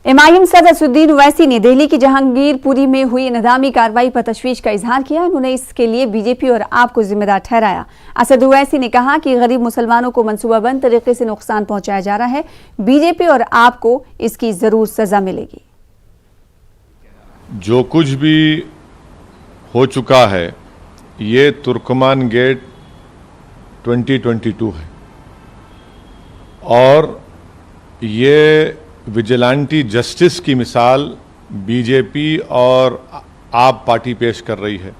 इमाम सदर असदुद्दीन ओवैसी ने दिल्ली की जहांगीरपुरी में हुई इंहदामी कार्रवाई पर तशवीश का इजहार किया। उन्होंने इसके लिए बीजेपी और आप को जिम्मेदार ठहराया। असद ओवैसी ने कहा कि गरीब मुसलमानों को मंसूबाबंद तरीके से नुकसान पहुंचाया जा रहा है। बीजेपी और आप को इसकी जरूर सजा मिलेगी। जो कुछ भी हो चुका है ये तुर्कमान गेट 2022 है और ये विजिलेंटी जस्टिस की मिसाल बीजेपी और आप पार्टी पेश कर रही है।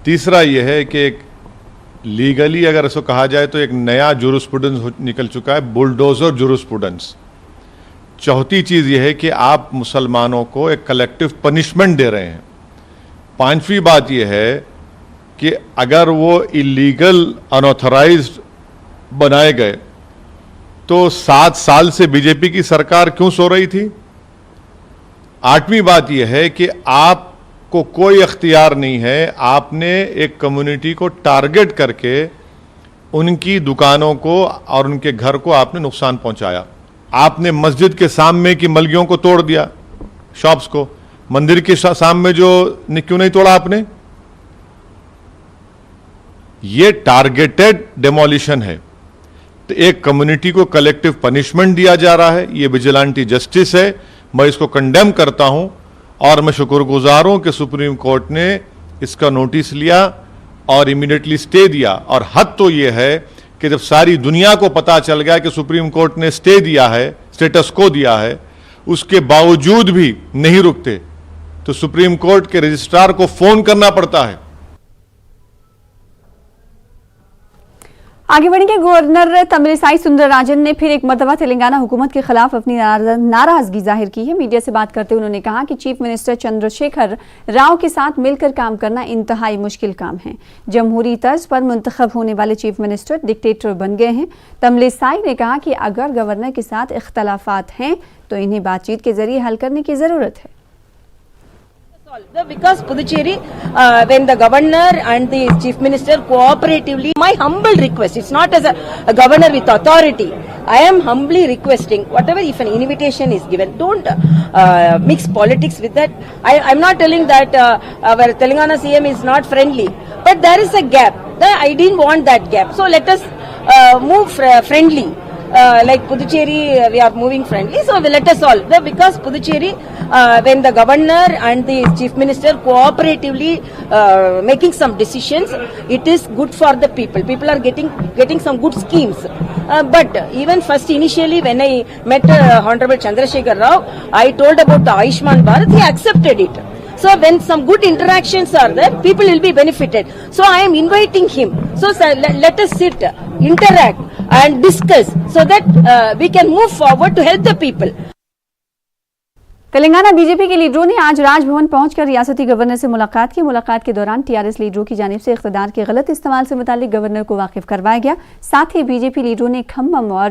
तीसरा यह है कि एक लीगली अगर इसको कहा जाए तो एक नया जुरिस्प्रूडेंस निकल चुका है, बुलडोजर जुरिस्प्रूडेंस। चौथी चीज़ यह है कि आप मुसलमानों को एक कलेक्टिव पनिशमेंट दे रहे हैं। पांचवी बात यह है कि अगर वो इलीगल अनऑथराइज्ड बनाए गए तो 7 साल से बीजेपी की सरकार क्यों सो रही थी। आठवीं बात यह है कि आपको कोई अख्तियार नहीं है, आपने एक कम्युनिटी को टारगेट करके उनकी दुकानों को और उनके घर को आपने नुकसान पहुंचाया। आपने मस्जिद के सामने की मलगियों को तोड़ दिया, शॉप्स को। मंदिर के सामने जो क्यों नहीं तोड़ा आपने। ये टारगेटेड डेमोलिशन है। तो एक कम्युनिटी को कलेक्टिव पनिशमेंट दिया जा रहा है, ये विजिलेंटी जस्टिस है। मैं इसको कंडेम करता हूं और मैं शुक्रगुजार हूं कि सुप्रीम कोर्ट ने इसका नोटिस लिया और इमीडिएटली स्टे दिया। और हद तो ये है कि जब सारी दुनिया को पता चल गया कि सुप्रीम कोर्ट ने स्टे दिया है, स्टेटस को दिया है, उसके बावजूद भी नहीं रुकते तो सुप्रीम कोर्ट के रजिस्ट्रार को फोन करना पड़ता है। आगे बढ़ेंगे। गवर्नर तमिलिसाई सुंदरराजन ने फिर एक मरतबा तेलंगाना हुकूमत के खिलाफ अपनी नाराजगी जाहिर की है। मीडिया से बात करते हुए उन्होंने कहा कि चीफ मिनिस्टर चंद्रशेखर राव के साथ मिलकर काम करना इंतहाई मुश्किल काम है। जमहूरी तर्ज पर मुंतखब होने वाले चीफ मिनिस्टर डिक्टेटर बन गए हैं। तमिलिसाई ने कहा कि अगर गवर्नर के साथ इख्तलाफात हैं तो इन्हें बातचीत के जरिए हल करने की जरूरत है। Because Puducherry, when the governor and the chief minister cooperatively, my humble request, it's not as a governor with authority, I am humbly requesting, whatever, if an invitation is given, don't mix politics with that. I'm not telling that our Telangana CM is not friendly, but there is a gap. I didn't want that gap. So let us move friendly. Like Puducherry, we are moving friendly, so let us all. Because Puducherry, when the governor and the chief minister cooperatively making some decisions, it is good for the people. People are getting some good schemes. But even first initially when I met Honorable Chandrasekhar Rao, I told about the Ayushman Bharat, he accepted it. So when some good interactions are there, people will be benefited. So I am inviting him. So let us sit, interact and discuss so that we can move forward to help the people. Telangana BJP के लीडरों ने आज राजभवन पहुंचकर रियासती governor से मुलाकात की। मुलाकात के दौरान टीआरएस लीडरों की जानिब से इख्तिदार के गलत इस्तेमाल से मुतालिक गवर्नर को वाकिफ करवाया गया। साथ ही बीजेपी लीडरों ने खम्मम और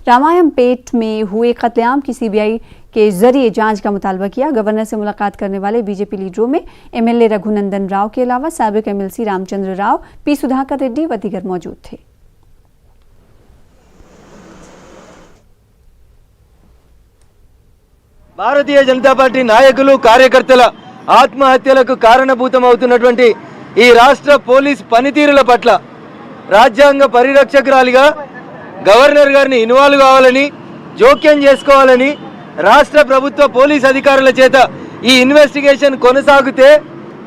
रामायणपेट में हुए कत्लेआम की सीबीआई के जरिए जांच का मुतालबा किया। गवर्नर से मुलाकात करने वाले बीजेपी लीडरों में एमएलए रघुनंदन राव के अलावा साबिक एमएलसी रामचंद्र राव, पी सुधाकर रेड्डी व दीगर मौजूद थे। భారతీయ జనతా పార్టీ నాయకులు కార్యకర్తల ఆత్మహత్యలకు కారణభూతమవుతున్నటువంటి ఈ రాష్ట్ర పోలీస్ పనితీరుల పట్ల రాజ్యాంగ పరిరక్షకురాలిగా గవర్నర్ గారిని ఇన్వాల్వ్ కావాలని, జోక్యం చేసుకోవాలని, రాష్ట్ర ప్రభుత్వ పోలీస్ అధికారుల చేత ఈ ఇన్వెస్టిగేషన్ కొనసాగితే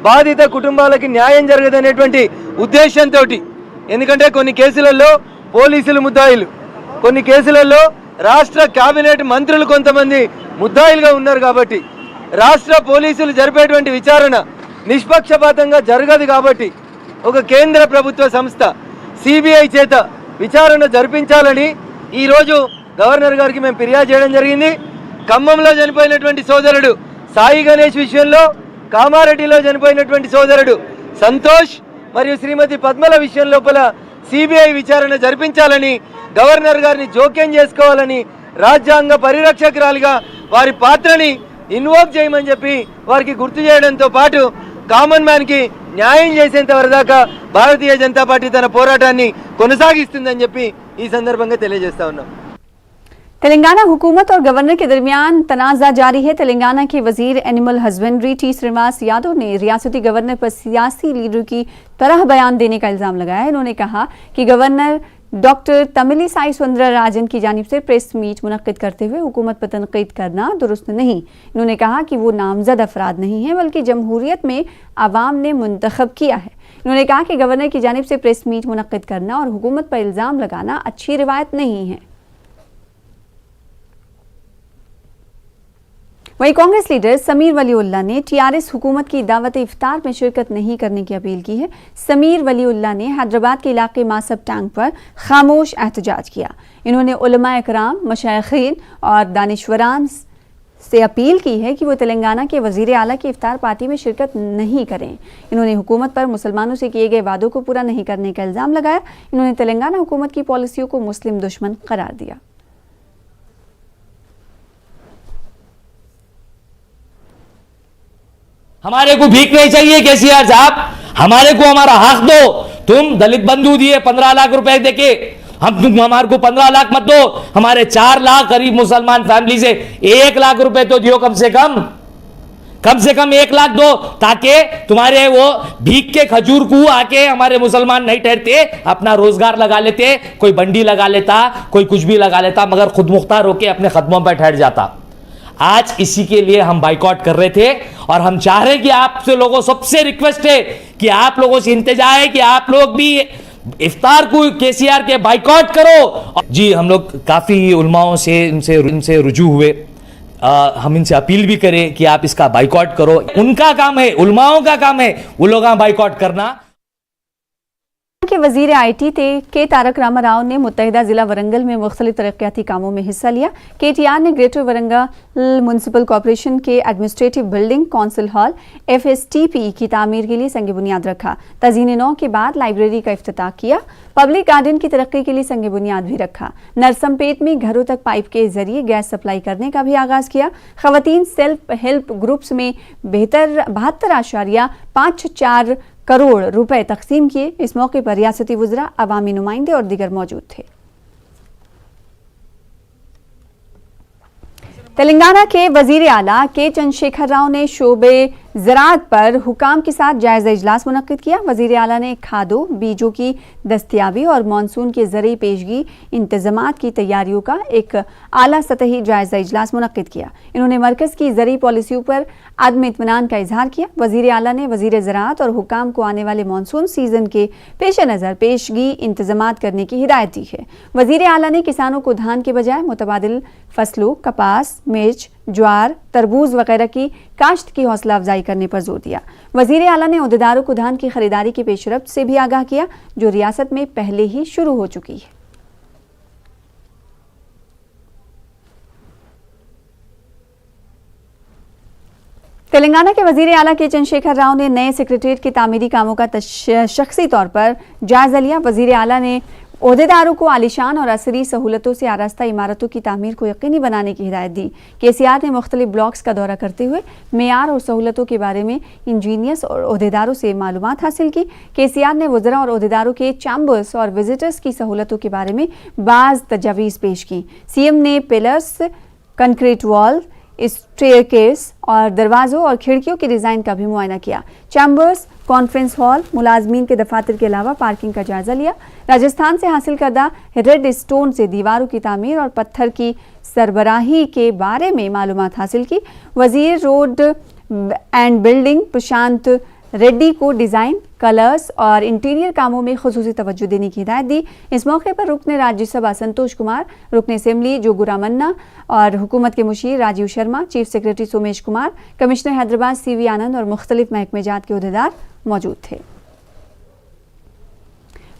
బాధిత కుటుంబాలకు న్యాయం జరగదనేటువంటి ఉద్దేశంతో, ఎందుకంటే కొన్ని కేసులలో పోలీసులు ముద్దాయిలు, కొన్ని కేసులలో రాష్ట్ర కేబినెట్ మంత్రులు కొంతమంది ముద్దాయిలుగా ఉన్నారు. కాబట్టి రాష్ట్ర పోలీసులు జరిపేటువంటి విచారణ నిష్పక్షపాతంగా జరగదు. కాబట్టి ఒక కేంద్ర ప్రభుత్వ సంస్థ సిబిఐ చేత విచారణ జరిపించాలని ఈరోజు గవర్నర్ గారికి మేము ఫిర్యాదు చేయడం జరిగింది. ఖమ్మంలో చనిపోయినటువంటి సోదరుడు సాయి గణేష్ విషయంలో, కామారెడ్డిలో చనిపోయినటువంటి సోదరుడు సంతోష్ మరియు శ్రీమతి పద్మల విషయం లోపల సిబిఐ విచారణ జరిపించాలని, గవర్నర్ గారిని జోక్యం చేసుకోవాలని, రాజ్యాంగ పరిరక్షకురాలిగా వారి పాత్రని ఇన్వోక్ చేయమని చెప్పి వారికి గుర్తు చేయడంతో పాటు కామన్ మ్యాన్ కి న్యాయం చేసేంత వరదాకా భారతీయ జనతా పార్టీ తన పోరాటాన్ని కొనసాగిస్తుందని చెప్పి ఈ సందర్భంగా తెలియజేస్తా ఉన్నాం। तेलंगाना हुकूमत और गवर्नर के दरमियान तनाज़ा जारी है। तेलंगाना के वजीर animal husbandry T Srinivas Yadav ने रियासती गवर्नर पर सियासी लीडर की तरह बयान देने का इल्जाम लगाया। इन्होंने कहा कि गवर्नर डॉक्टर तमिलिसाई सुंदरराजन की जानिब से प्रेस मीट मुनक्किद करते हुए हुकूमत पर तनकीद करना दुरुस्त नहीं। इन्होंने कहा कि वो नामजद अफराद नहीं हैं बल्कि जमहूरियत में आवाम ने मुंतखब किया है। इन्होंने कहा कि गवर्नर की जानिब से प्रेस मीट मुनक्किद करना और हुकूमत पर इल्ज़ाम लगाना अच्छी रिवायत नहीं है। वहीं कांग्रेस लीडर समीर वलीउल्लाह ने टीआरएस हुकूमत की दावत इफ्तार में शिरकत नहीं करने की अपील की है। समीर वलीउल्लाह ने हैदराबाद के इलाके मासब टैंक पर खामोश एहतजाज किया। इन्होंने उलमा इकराम, मशाइखीन और दानिश्वरान से अपील की है कि वो तेलंगाना के वजीर आला की इफ्तार पार्टी में शिरकत नहीं करें। इन्होंने हुकूमत पर मुसलमानों से किए गए वादों को पूरा नहीं करने का इल्ज़ाम लगाया। इन्होंने तेलंगाना हुकूमत की पॉलिसियों को मुस्लिम दुश्मन करार दिया। हमारे को भीख नहीं चाहिए केसीआर साहब, हमारे को हमारा हक दो। तुम दलित बंधु दिए 15 लाख रुपए देके, तुम हमारे को 15 लाख मत दो, हमारे 4 लाख गरीब मुसलमान फैमिली से 1 लाख रुपए तो दियो कम से कम 1 लाख दो, ताकि तुम्हारे वो भीख के खजूर को आके हमारे मुसलमान नहीं ठहरते, अपना रोजगार लगा लेते, कोई बंडी लगा लेता, कोई कुछ भी लगा लेता, मगर खुद मुख्तार होके अपने कदमों पर ठहर जाता। आज इसी के लिए हम बाइकआउट कर रहे थे और हम चाह रहे हैं कि आपसे लोगों सबसे रिक्वेस्ट है कि आप लोगों से इंतजा है कि आप लोग भी इफ्तार को केसीआर के बाइकआउट करो। जी, हम लोग काफी उलमाओं से इनसे रुजू हुए, हम इनसे अपील भी करें कि आप इसका बाइकआउट करो। उनका काम है, उलमाओं का काम है वो लोग बाइकआउट करना। के वजीर आईटी के तारक रामा राव ने मुत्तहिदा जिला वरंगल में मुख्तलिफ तरक्याती कामों में हिस्सा लिया। केटीआर ने ग्रेटर वरंगल म्यूनसिपल कॉरपोरेशन के administrative building, council hall, FSTP की तामीर के लिए संग बुनियाद रखा। तज़ीन नौ के बाद लाइब्रेरी का इफ्तिताह किया। पब्लिक गार्डन की तरक्की के लिए संग बुनियाद भी रखा। नरसमपेट में घरों तक पाइप के जरिए गैस सप्लाई करने का भी आगाज किया। खवातीन सेल्फ हेल्प ग्रुप्स में 72.54 करोड़ रुपए तकसीम किए। इस मौके पर रियासती वुज़रा, अवामी नुमाइंदे और दीगर मौजूद थे। तेलंगाना के वजीर आला के चंद्रशेखर राव ने शोबे ज़राअत पर हुकाम के साथ जायज़ा इजलास मुनक्किद किया। वजीर आला ने खादों, बीजों की दस्तियाबी और मानसून के ज़रिए पेशगी इंतज़ामात की तैयारियों का एक आला सतही जायज़ा इजलास मुनक्किद किया। इन्होंने मरकज़ की ज़रिए पॉलिसियों पर अदम इत्मीनान का इजहार किया। वजीर आला ने वजीर ज़राअत और हुकाम को आने वाले मानसून सीज़न के पेश नज़र पेशगी इंतज़ामात करने की हिदायत दी है। वजीर आला ने किसानों को धान के बजाय मुतबादिल फसलों कपास, मिर्च, ज्वार, तरबूज वगैरह की काश्त की हौसला अफजाई करने पर जोर दिया। वजीर आला ने ओहदेदारों को धान की खरीदारी की पेशरफ्त से भी आगाह किया, जो रियासत में पहले ही शुरू हो चुकी है। तेलंगाना के वजीर आला के चंद्रशेखर राव ने नए सेक्रेटेरिएट के तामीरी कामों का शख्सी तौर पर जायजा लिया। वजीर आला ने ओहदेदारों को आलिशान और असरी सहूलतों से आरास्ता इमारतों की तामीर को यकीनी बनाने की हिदायत दी। केसीआर ने मुख्तलिफ ब्लॉक्स का दौरा करते हुए मेयार और सहूलतों के बारे में इंजीनियर्स और ओहदेदारों से मालूमात हासिल की। केसीआर ने वज़रा और ओहदेदारों के चैम्बर्स और विजिटर्स की सहूलतों के बारे में बाज़ तजावीज़ पेश की। सीएम ने पिलर्स, कंक्रीट वॉल, स्टेयरकेस और दरवाजों और खिड़कियों के डिज़ाइन का भी मुआयना किया। चैम्बर्स, कॉन्फ्रेंस हॉल, मुलाजमीन के दफातर के अलावा पार्किंग का जायजा लिया। राजस्थान से हासिल करदा रेड स्टोन से दीवारों की तामीर और पत्थर की सरबराही के बारे में मालूमात हासिल की। वजीर रोड एंड बिल्डिंग प्रशांत रेड्डी को डिज़ाइन, कलर्स और इंटीरियर कामों में खुसूसी तवज्जो देने की हिदायत दी। इस मौके पर रुकने राज्यसभा संतोष कुमार, रुकने असेंबली जोगुरामन्ना और हुकूमत के मुशीर Rajiv Sharma, chief secretary Somesh Kumar, commissioner Hyderabad CV Anand और मुख्तलिफ महकमे जात के ओहदेदार मौजूद थे।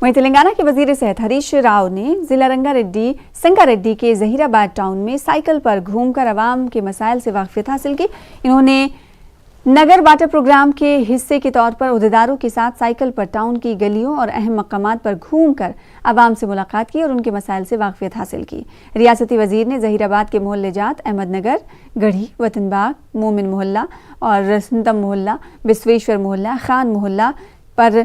वहीं तेलंगाना के वजीर सेहत हरीश राव ने जिला संगारेड्डी के जहीराबाद टाउन में साइकिल पर घूमकर अवाम के मसाइल से वाकफियत हासिल की। इन्होंने नगर बाटा प्रोग्राम के हिस्से के तौर पर ओहदेदारों के साथ साइकिल पर टाउन की गलियों और अहम मकामात पर घूमकर आवाम से मुलाकात की और उनके मसाइल से वाकफियत हासिल की। रियासती वजीर ने जहीराबाद के मोहल्ले जात अहमदनगर, गढ़ी, वतनबाग, मोमिन मोहल्ला और रसंतम मोहल्ला, विश्वेश्वर मोहल्ला, खान मोहल्ला पर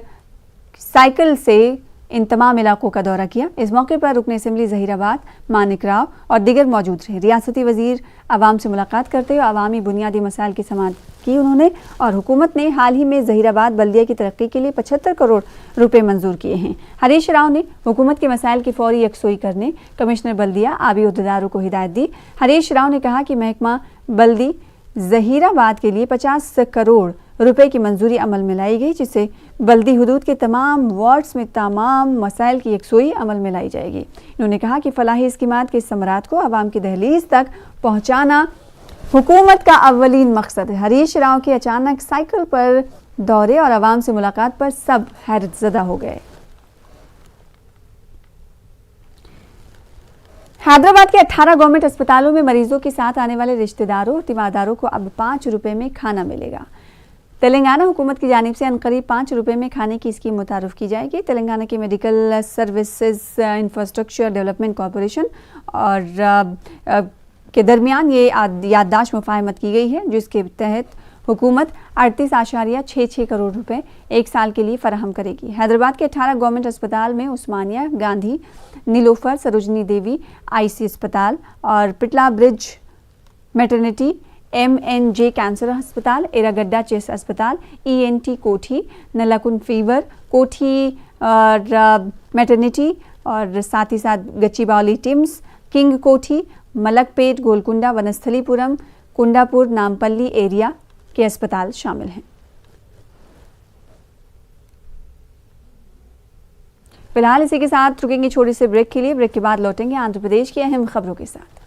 साइकिल से इन तमाम इलाकों का दौरा किया। इस मौके पर रुकन असेंबली जहीराबाद मानिक राव और दीगर मौजूद रहे। रियासती वजीर आवाम से मुलाकात करते हुए अवामी बुनियादी मसाइल की समाअत की उन्होंने, और हुकूमत ने हाल ही में जहीराबाद बल्दिया की तरक्की के लिए 75 करोड़ रुपए मंजूर किए हैं। हरीश राव ने हुकूमत के मसाइल की फौरी यकसोई करने कमिश्नर बल्दिया आबी अहदेदारों को हिदायत दी। हरीश राव ने कहा कि महकमा बल्दी जहीराबाद के लिए 50 करोड़ रुपए की मंजूरी अमल में लाई गई, जिससे बल्दी हुदूद के तमाम वार्ड्स में तमाम मसाइल की यकसोई अमल में लाई जाएगी। उन्होंने कहा कि फलाही स्कीमात के समरात को आवाम की दहलीज तक पहुंचाना हुकूमत का अव्वलीन मकसद है। हरीश राव के अचानक साइकिल पर दौरे और आवाम से मुलाकात पर सब हैरतजदा हो गए। हैदराबाद के 18 गवर्नमेंट अस्पतालों में मरीजों के साथ आने वाले रिश्तेदारों और तीमारदारों को अब 5 रुपए में खाना मिलेगा। तेलंगाना हुकूमत की जानिब से अनकरीब 5 रुपए में खाने की स्कीम मुतारफ की जाएगी। तेलंगाना के medical services infrastructure development corporation और के दरमियान ये याददाश्त मुफाहमत की गई है, जिसके तहत हुकूमत 38.66 करोड़ रुपए एक साल के लिए फराहम करेगी। हैदराबाद के 18 गवर्नमेंट अस्पताल में उस्मानिया, गांधी, नीलोफर, सरोजनी देवी आईसी अस्पताल और पिटला ब्रिज मैटरनिटी, MNJ कैंसर अस्पताल, एरागड्डा चेस्ट अस्पताल, ENT कोठी, नलाकुन फीवर कोठी और मैटरनिटी और साथ ही साथ गच्चीबावली टिम्स, किंग कोठी, मलकपेट, गोलकुंडा, वनस्थलीपुरम, कुंडापुर, नामपल्ली एरिया के अस्पताल शामिल हैं। फिलहाल इसी के साथ रुकेंगे छोटे से ब्रेक के लिए। ब्रेक के बाद लौटेंगे आंध्र प्रदेश की अहम खबरों के साथ।